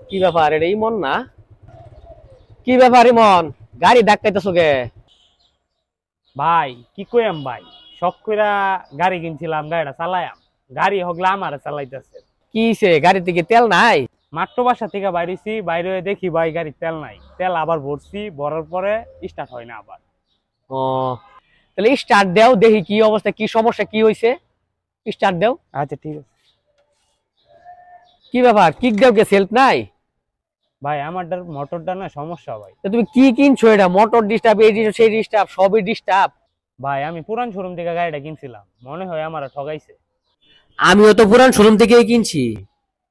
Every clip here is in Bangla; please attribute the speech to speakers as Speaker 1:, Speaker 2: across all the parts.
Speaker 1: কি ব্যাপার, এটা ইমন না? কি ব্যাপার ইমন, গাড়ি ডাকাইতেছো কে?
Speaker 2: ভাই কি কইম ভাই, শখ কইরা গাড়ি কিনছিলাম, গাড়িটা চালায়াম, গাড়ি হগলা আমারে চালাইতেছে।
Speaker 1: কি সে, গাড়িতে কি তেল নাই?
Speaker 2: মাত্র বাসা থেকে বাইরেছি, বাইরে হয়ে দেখি ভাই গাড়ির তেল নাই, তেল আবার ভরছি, ভরার পরে স্টার্ট হয় না আবার।
Speaker 1: ও, তাহলে স্টার্ট দাও দেখি কি অবস্থা, কি সমস্যা, কি হইছে। স্টার্ট দাও।
Speaker 2: আচ্ছা ঠিক আছে।
Speaker 1: কি ব্যাপার, কিক দাও কে, সেলফ নাই?
Speaker 2: ভাই আমার মোটরটা না সমস্যা ভাই।
Speaker 1: তো তুমি কি কিনছো? এটা মোটর ডিস্টার্ব, এই ডিস্টার্ব সেই ডিস্টার্ব, সবই ডিস্টার্ব।
Speaker 2: ভাই আমি পুরান শোরুম থেকে গাড়িটা কিনছিলাম, মনে হয় আমার ঠগাইছে।
Speaker 1: আমিও তো পুরান শোরুম থেকেই কিনছি।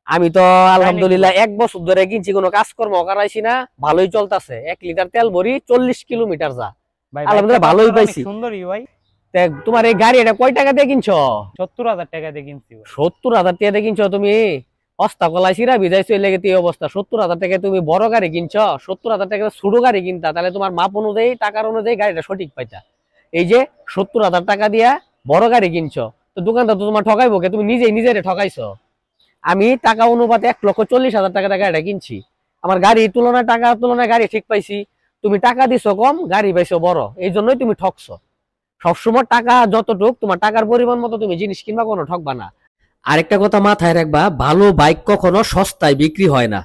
Speaker 1: আমি তো
Speaker 2: তাই নাকি?
Speaker 1: আলহামদুলিল্লাহ 1 বছর ধরে কিনছি, কোনো কাজকর্ম করাইছি না, ভালোই চলতেছে। 1 লিটার তেল ভরি 40 কিলোমিটার যা,
Speaker 2: ভাই
Speaker 1: আলহামদুলিল্লাহ ভালোই পাইছি।
Speaker 2: সুন্দরী ভাই।
Speaker 1: তোমার এই গাড়ি এটা কয় টাকা দিয়ে কিনছো?
Speaker 2: 70,000 টাকা দিয়ে কিনছি ভাই।
Speaker 1: 70,000 টাকা দিয়ে কিনছো তুমি? হস্তা কলাই সিরা ভিজাইছো, এই লেগে এই অবস্থা। 70,000 টাকা তুমি বড় গাড়ি কিনছো? 70,000 টাকা ছোট গাড়ি কিনতা, তাহলে তোমার মাপ অনুযায়ী, টাকার অনুযায়ী গাড়িটা সঠিক পাইতা। এই যে 70,000 টাকা দিয়া বড় গাড়ি কিনছো, তো দোকানদার তো তোমার ঠকাইবো কে? তুমি নিজেই নিজেরে ঠকাইছো। আমি টাকা অনুপাতে 1,40,000 টাকা দিয়ে গাড়িটা কিনছি। আমার গাড়ির তুলনায়, টাকার তুলনায় গাড়ি ঠিক পাইছি। তুমি টাকা দিছো কম, গাড়ি পাইছো বড়, এই জন্যই তুমি ঠকছো। সবসময় টাকা যতটুক, তোমার টাকার পরিমাণ মতো তুমি জিনিস কিনবা, কোনো ঠকবা না। আরেকটা কথা মাথায় রাখবা, ভালো বাইক কখনো সস্তায় বিক্রি হয় না।